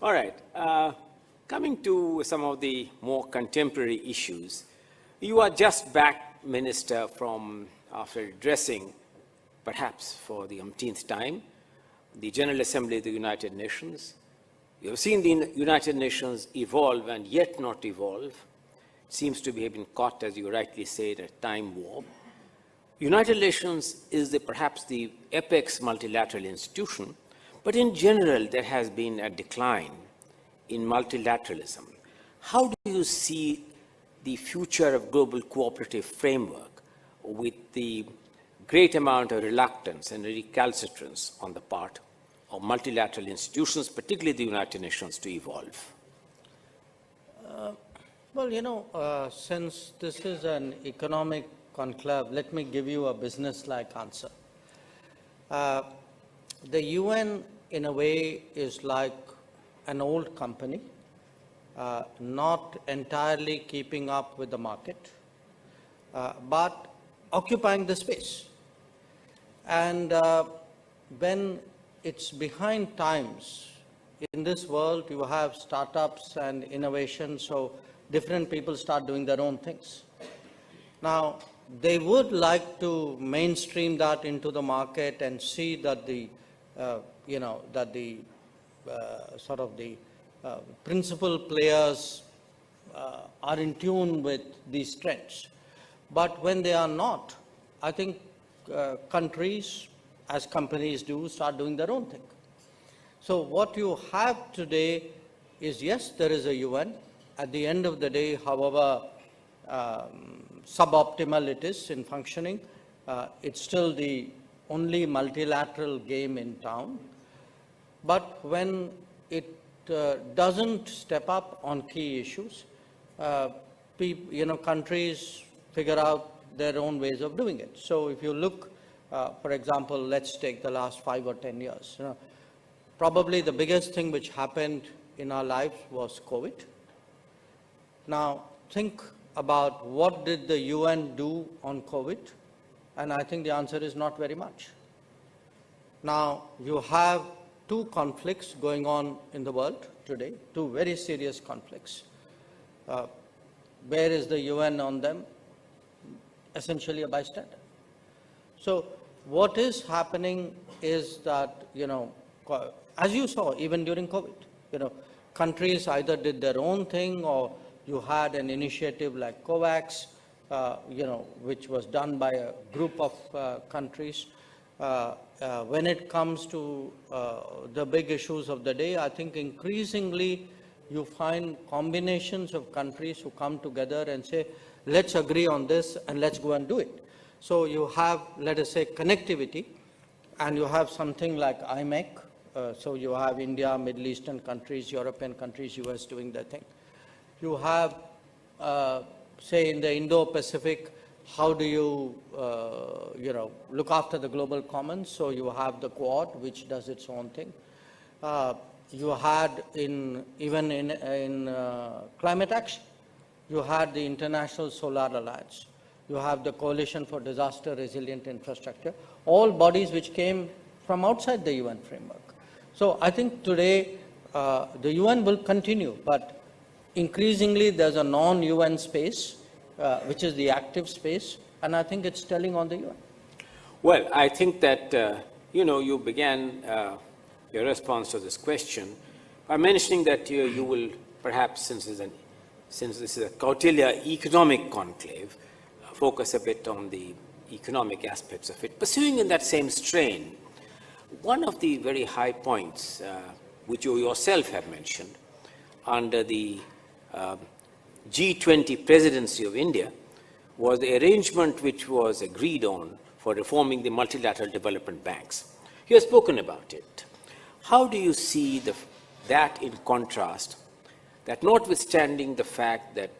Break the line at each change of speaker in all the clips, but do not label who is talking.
All right. Coming to some of the more contemporary issues, you are just back, Minister, from after addressing, perhaps for the umpteenth time, the General Assembly of the United Nations. You have seen the United Nations evolve and yet not evolve. It seems to have been caught, as you rightly say, in a time warp. United Nations is perhaps the apex multilateral institution, but in general, there has been a decline in multilateralism. How do you see the future of global cooperative framework with the great amount of reluctance and recalcitrance on the part of multilateral institutions, particularly the United Nations, to evolve?
Since this is an economic conclave, let me give you a business-like answer. The UN, in a way, is like an old company, not entirely keeping up with the market, but occupying the space. And when it's behind times, in this world, you have startups and innovation, so different people start doing their own things. Now, they would like to mainstream that into the market and see that the principal players are in tune with these trends. But when they are not, I think countries, as companies do, start doing their own thing. So what you have today is, yes, there is a UN. At the end of the day, however suboptimal it is in functioning, it's still the only multilateral game in town. But when it doesn't step up on key issues, countries figure out their own ways of doing it. So if you look, for example, let's take the last 5 or 10 years. Probably the biggest thing which happened in our lives was COVID. Now, think about what did the UN do on COVID, and I think the answer is not very much. Now, you have 2 conflicts going on in the world today, 2 very serious conflicts. Where is the UN on them? Essentially a bystander. So what is happening is that, as you saw even during COVID, countries either did their own thing, or you had an initiative like COVAX, which was done by a group of countries. When it comes to the big issues of the day, I think increasingly you find combinations of countries who come together and say, let's agree on this and let's go and do it. So you have, let us say, connectivity, and you have something like IMEC. So you have India, Middle Eastern countries, European countries, US doing their thing. You have, say, in the Indo-Pacific, how do you, look after the global commons? So you have the Quad, which does its own thing. You had even in climate action, you had the International Solar Alliance. You have the Coalition for Disaster Resilient Infrastructure, all bodies which came from outside the UN framework. So I think today the UN will continue, but increasingly there's a non-UN space, which is the active space, and I think it's telling on the UN.
Well, I think that, you began your response to this question by mentioning that you will perhaps, since this is a Kautilya economic conclave, focus a bit on the economic aspects of it. Pursuing in that same strain, one of the very high points, which you yourself have mentioned, under the G20 presidency of India, was the arrangement which was agreed on for reforming the multilateral development banks. You have spoken about it. How do you see that in contrast, that notwithstanding the fact that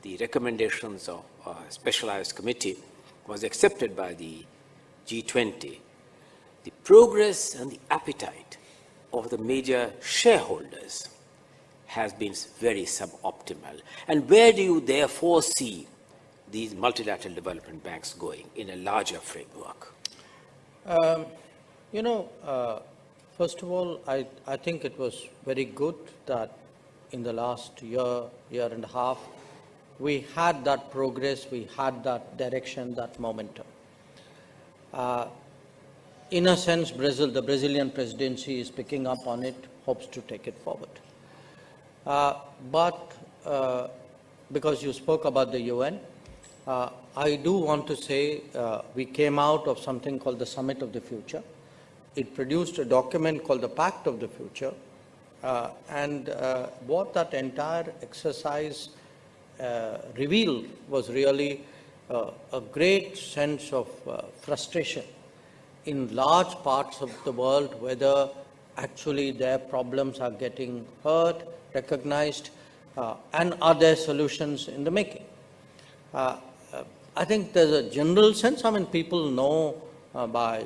the recommendations of a specialized committee was accepted by the G20, the progress and the appetite of the major shareholders has been very suboptimal? And where do you therefore see these multilateral development banks going in a larger framework?
First of all, I think it was very good that in the last year and a half, we had that progress, we had that direction, that momentum. In a sense, the Brazilian presidency is picking up on it, hopes to take it forward. But because you spoke about the UN, I do want to say we came out of something called the Summit of the Future. It produced a document called the Pact of the Future, and what that entire exercise revealed was really a great sense of frustration in large parts of the world, whether actually their problems are getting heard, recognized, and are there solutions in the making. I think there's a general sense, I mean, people know by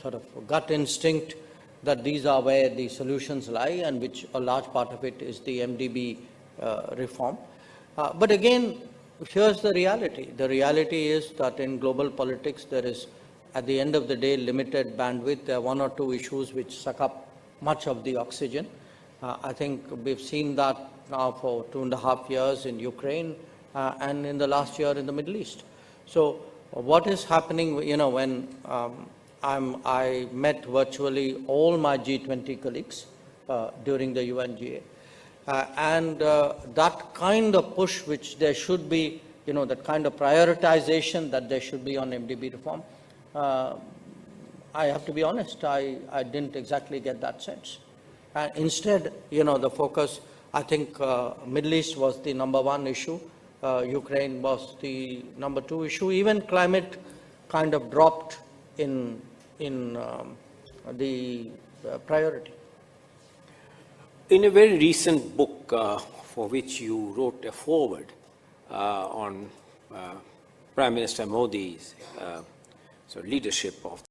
sort of gut instinct that these are where the solutions lie, and which a large part of it is the MDB reform. But again, here's the reality. The reality is that in global politics, there is, at the end of the day, limited bandwidth. There are one or two issues which suck up much of the oxygen. I think we've seen that now for 2.5 years in Ukraine and in the last year in the Middle East. So what is happening, you know, when I met virtually all my G20 colleagues during the UNGA, and that kind of push which there should be, you know, that kind of prioritization that there should be on MDB reform, I have to be honest, I didn't exactly get that sense. Instead, you know, the focus, I think Middle East was the #1 issue, Ukraine was the #2 issue, even climate kind of dropped in the priority.
In a very recent book for which you wrote a foreword on Prime Minister Modi's leadership of